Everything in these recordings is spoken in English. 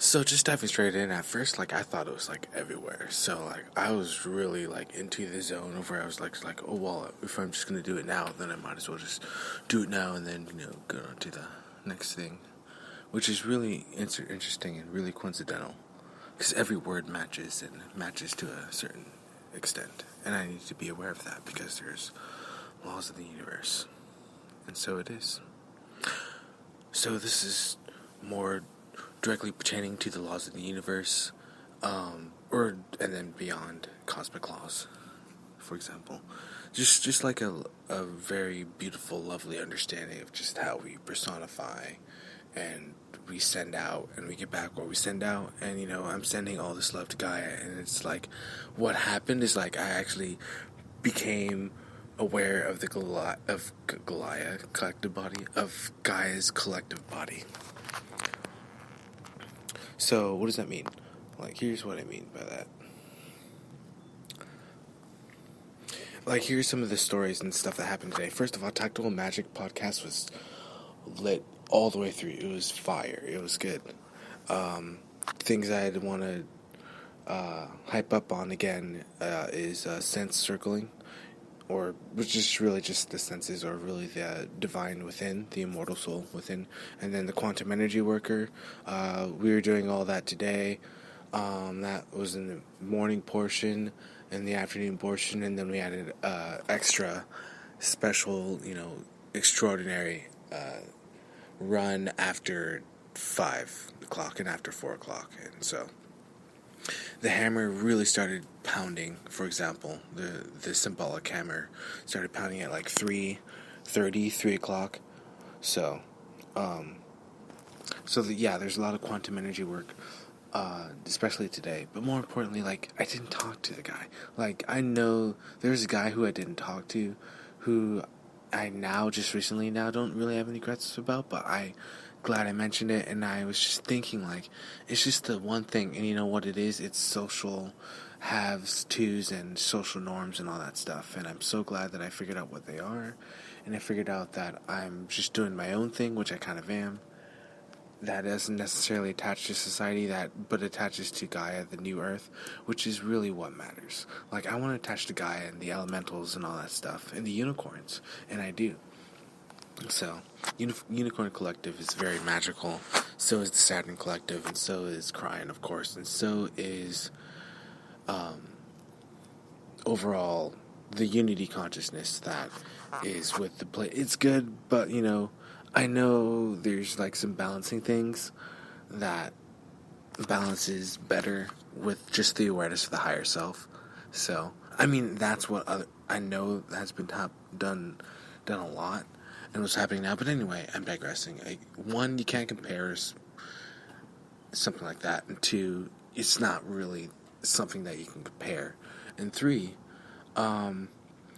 So just diving straight in, at first, I thought it was everywhere. So I was really into the zone of where I was like, oh well, if I'm just gonna do it now, then I might as well just do it now and then go on to the next thing, which is really interesting and really coincidental, because every word matches and matches to a certain extent, and I need to be aware of that because there's laws of the universe, and so it is. So this is more directly pertaining to the laws of the universe, and then beyond cosmic laws, for example. Just like a very beautiful, lovely understanding of just how we personify and we send out and we get back what we send out. And, I'm sending all this love to Gaia, and it's what happened is I actually became aware of the Gaia collective body, of Gaia's collective body. So, what does that mean? Here's what I mean by that. Here's some of the stories and stuff that happened today. First of all, Tactical Magic podcast was lit all the way through. It was fire. It was good. Things I'd want to hype up on again is sense circling, which is really just the senses, or really the divine within, the immortal soul within, and then the quantum energy worker. We were doing all that today. That was in the morning portion and the afternoon portion, and then we added extra special, extraordinary run after 5 o'clock and after 4 o'clock. And so the hammer really started pounding. For example, the symbolic hammer started pounding at 3:30, 3 o'clock. So, there's a lot of quantum energy work, especially today. But more importantly, I didn't talk to the guy. I know there's a guy who I didn't talk to, who I just recently don't really have any regrets about, but glad I mentioned it. And I was just thinking, it's just the one thing, and you know what it is? It's social haves, twos, and social norms and all that stuff. And I'm so glad that I figured out what they are, and I figured out that I'm just doing my own thing, which I kind of am. That doesn't necessarily attach to society, but attaches to Gaia, the new Earth, which is really what matters. I want to attach to Gaia and the elementals and all that stuff, and the unicorns, and I do. So, Unicorn Collective is very magical. So is the Saturn Collective, and so is Cryon, of course, and so is overall the unity consciousness that is with the play. It's good, but I know there's some balancing things that balances better with just the awareness of the higher self. So, that's what I know has been done a lot, and what's happening now. But anyway, I'm digressing. One, you can't compare something like that, and two, it's not really something that you can compare, and three,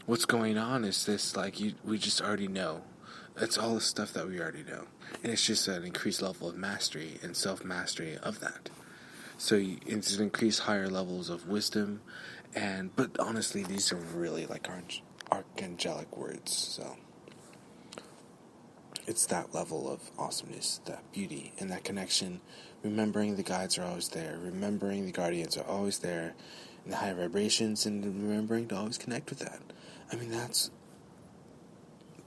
what's going on is this, we just already know. It's all the stuff that we already know, and it's just an increased level of mastery and self-mastery of that. So it's an increased higher levels of wisdom, but honestly, these are really archangelic words. So it's that level of awesomeness, that beauty, and that connection. Remembering the guides are always there. Remembering the guardians are always there, and the higher vibrations, and remembering to always connect with that. That's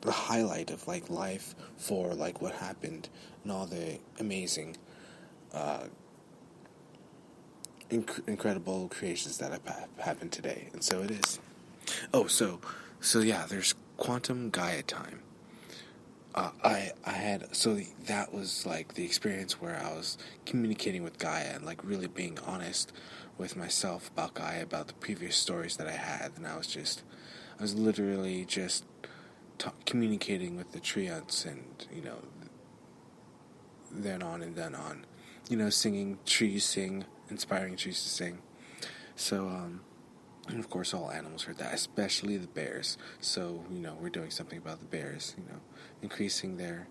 the highlight of life for what happened and all the amazing incredible creations that have happened today. And so it is. There's quantum Gaia time. That was the experience where I was communicating with Gaia and really being honest with myself about Gaia, about the previous stories that I had, and I was literally just communicating with the treants, and then on, singing, trees sing, inspiring trees to sing. So and of course all animals heard that, especially the bears. So we're doing something about the bears, increasing their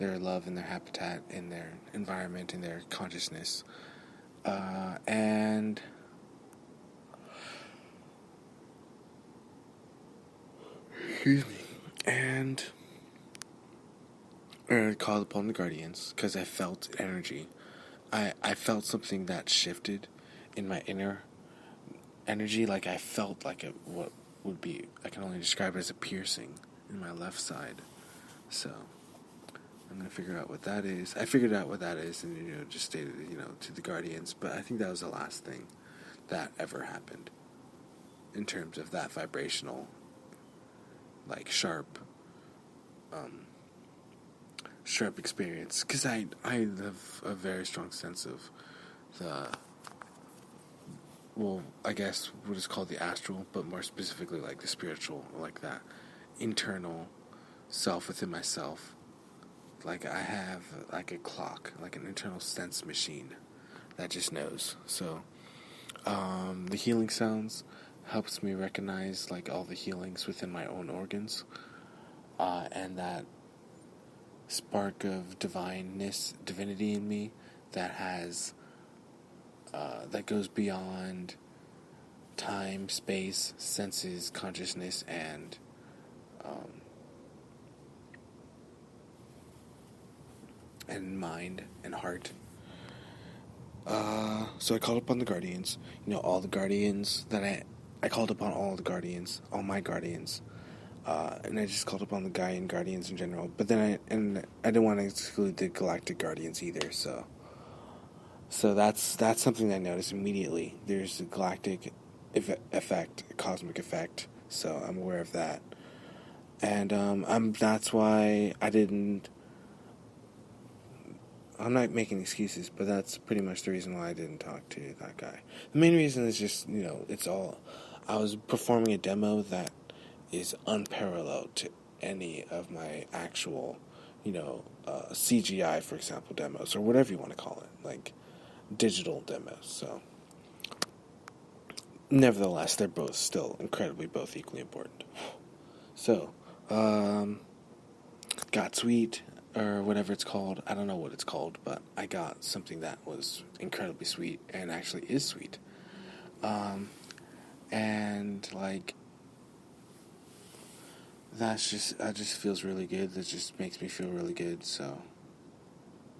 love and their habitat and their environment and their consciousness, and excuse me. And I called upon the guardians because I felt energy. I felt something that shifted in my inner energy. Like I felt like what would be, I can only describe it as a piercing in my left side. So I'm gonna figure out what that is. I figured out what that is, and just stated to the Guardians. But I think that was the last thing that ever happened in terms of that vibrational, like sharp experience, because I have a very strong sense of the, well, I guess what is called the astral, but more specifically like the spiritual, like that internal self within myself. Like I have like a clock, like an internal sense machine that just knows. So the healing sounds helps me recognize like all the healings within my own organs, and that spark of divinity in me that has that goes beyond time, space, senses, consciousness, and mind and heart. So I called upon the Guardians. All the Guardians that I called upon all the Guardians, all my Guardians. And I just called upon the Gaian Guardians in general. But then I didn't want to exclude the Galactic Guardians either. So that's something that I noticed immediately. There's a galactic effect, a cosmic effect. So I'm aware of that. And that's why I'm not making excuses, but that's pretty much the reason why I didn't talk to that guy. The main reason is just, I was performing a demo that is unparalleled to any of my actual, CGI, for example, demos, or whatever you want to call it, like digital demos. So, nevertheless, they're both still both equally important. So, got sweet, or whatever it's called. I don't know what it's called, but I got something that was incredibly sweet, and actually is sweet. And like, that just feels really good. That just makes me feel really good. So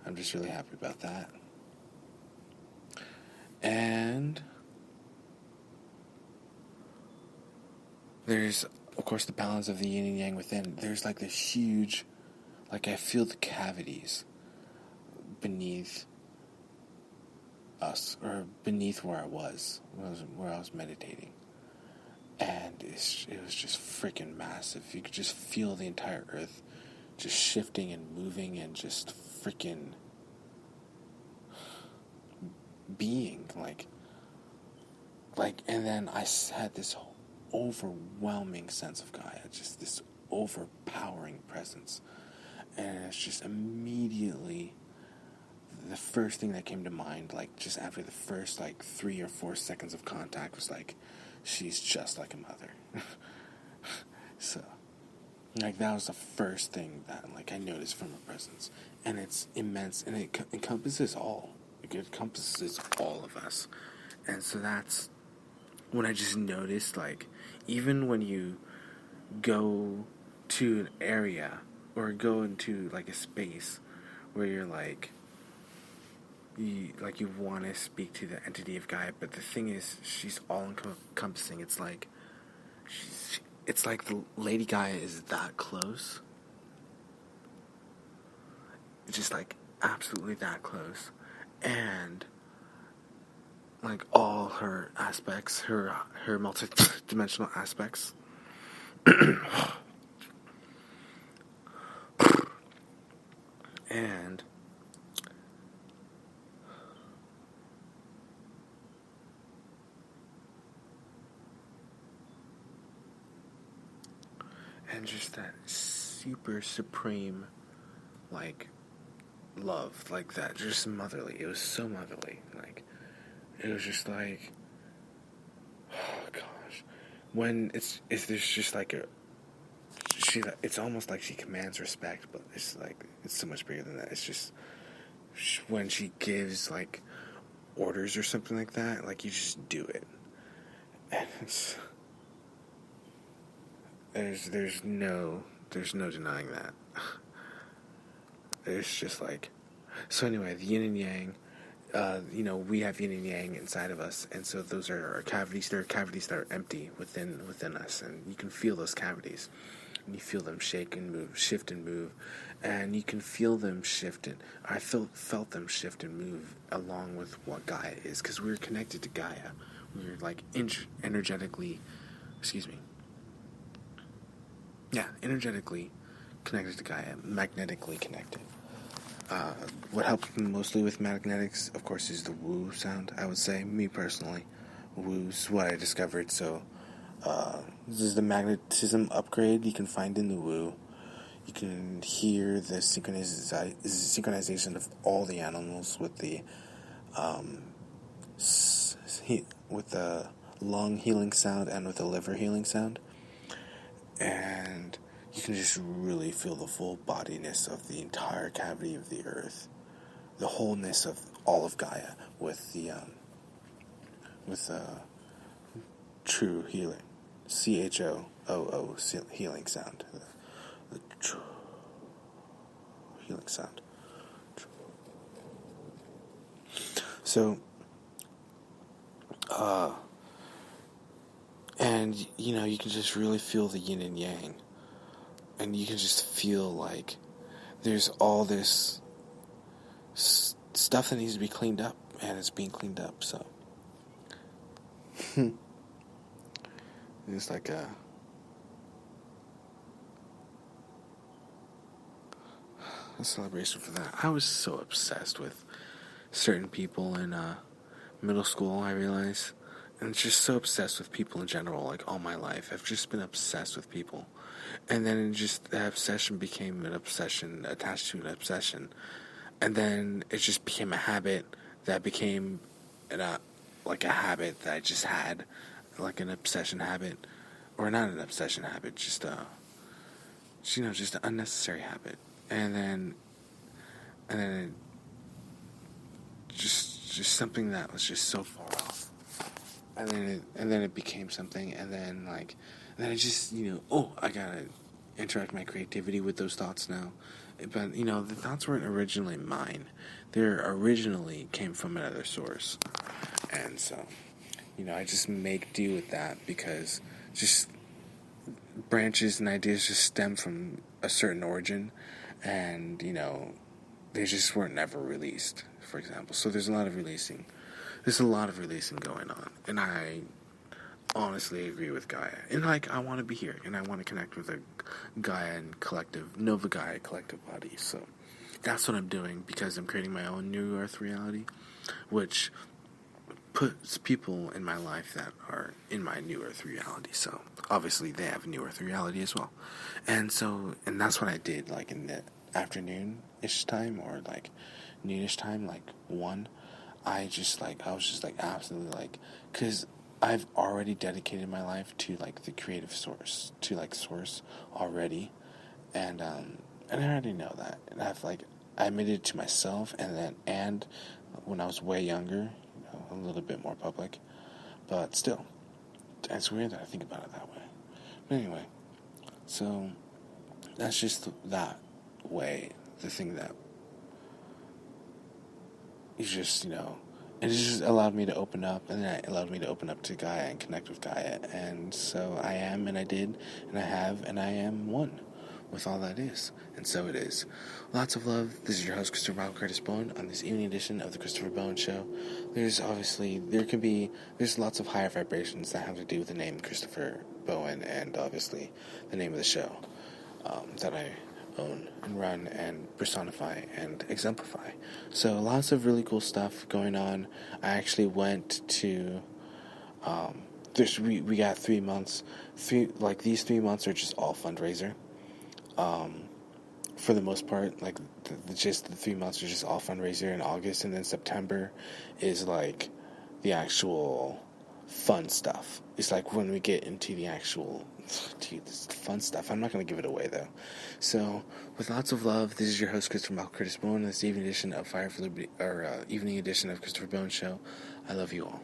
I'm just really happy about that. And there's, of course, the balance of the yin and yang within. There's like this huge, like I feel the cavities beneath us, or beneath where I was meditating. And it was just freaking massive. You could just feel the entire earth just shifting and moving and just freaking being like, and then I had this overwhelming sense of Gaia, just this overpowering presence. And it's just immediately the first thing that came to mind, like just after the first like 3 or 4 seconds of contact, was like, she's just like a mother. So, like, that was the first thing that, like, I noticed from her presence. And it's immense, and it encompasses all. It encompasses all of us. And so that's when I just noticed, like, even when you go to an area, or go into, like, a space where you're, like, you want to speak to the entity of Gaia, but the thing is, she's all encompassing. It's like the Lady Gaia is that close. It's just like absolutely that close, and like all her aspects, her multi-dimensional aspects. And just that super supreme, like, love, like that, just motherly. It was so motherly. Like, it was just like, oh gosh, when there's just like it's almost like she commands respect, but it's like, it's so much bigger than that. It's just, when she gives like orders or something like that, like, you just do it. And there's no denying that. It's just like, so anyway, the yin and yang, we have yin and yang inside of us, and so those are our cavities. There are cavities that are empty within us, and you can feel those cavities. And you feel them shake and move, shift and move, and you can feel them shift. And I felt them shift and move along with what Gaia is, because we're connected to Gaia. We're like energetically, energetically connected to Gaia, magnetically connected. What helps me mostly with magnetics, of course, is the woo sound, I would say, me personally. Woo's what I discovered, so this is the magnetism upgrade you can find in the woo. You can hear the synchronization of all the animals with the lung healing sound and with the liver healing sound. And you can just really feel the full bodiness of the entire cavity of the earth, the wholeness of all of Gaia with the true healing, CHOOO healing sound, the true healing sound. So, and you can just really feel the yin and yang. And you can just feel like there's all this stuff that needs to be cleaned up, and it's being cleaned up, so. It's like a celebration for that. I was so obsessed with certain people in middle school, I realize. And just so obsessed with people in general, like all my life. I've just been obsessed with people. And then that obsession became an obsession, attached to an obsession. And then it just became a habit that became like a habit that I just had, like an obsession habit. Or not an obsession habit, just just an unnecessary habit. And then it just something that was just so far off. And then it became something, and then I just, I gotta interact my creativity with those thoughts now. But, the thoughts weren't originally mine. They originally came from another source. And so, I just make do with that, because just branches and ideas just stem from a certain origin, and, they just weren't ever released, for example. So there's a lot of releasing going on, and I honestly agree with Gaia. And I want to be here, and I want to connect with a Gaia and Nova Gaia collective body. So that's what I'm doing, because I'm creating my own new Earth reality, which puts people in my life that are in my new Earth reality. So obviously they have a new Earth reality as well. And that's what I did, in the afternoon-ish time, or noonish time, 1. I was just absolutely because I've already dedicated my life to the creative source, to source already, and I already know that, and I admitted it to myself, and when I was way younger, a little bit more public, but still, it's weird that I think about it that way. But anyway, so that's just that way, the thing that is just, it just allowed me to open up, and then it allowed me to open up to Gaia and connect with Gaia, and so I am, and I did, and I have, and I am one with all that is, and so it is. Lots of love. This is your host, Christopher Michael Curtis Bowen, on this evening edition of the Christopher Bowen Show. There's lots of higher vibrations that have to do with the name Christopher Bowen, and obviously the name of the show that I own and run and personify and exemplify. So lots of really cool stuff going on. I actually went to we got 3 months. These 3 months are just all fundraiser. For the most part, just the 3 months are just all fundraiser in August, and then September is the actual fun stuff. It's when we get into the actual this fun stuff. I'm not going to give it away, though. So, with lots of love, this is your host, Christopher Michael Curtis Bowen, this evening edition of evening edition of Christopher Bowen Show. I love you all.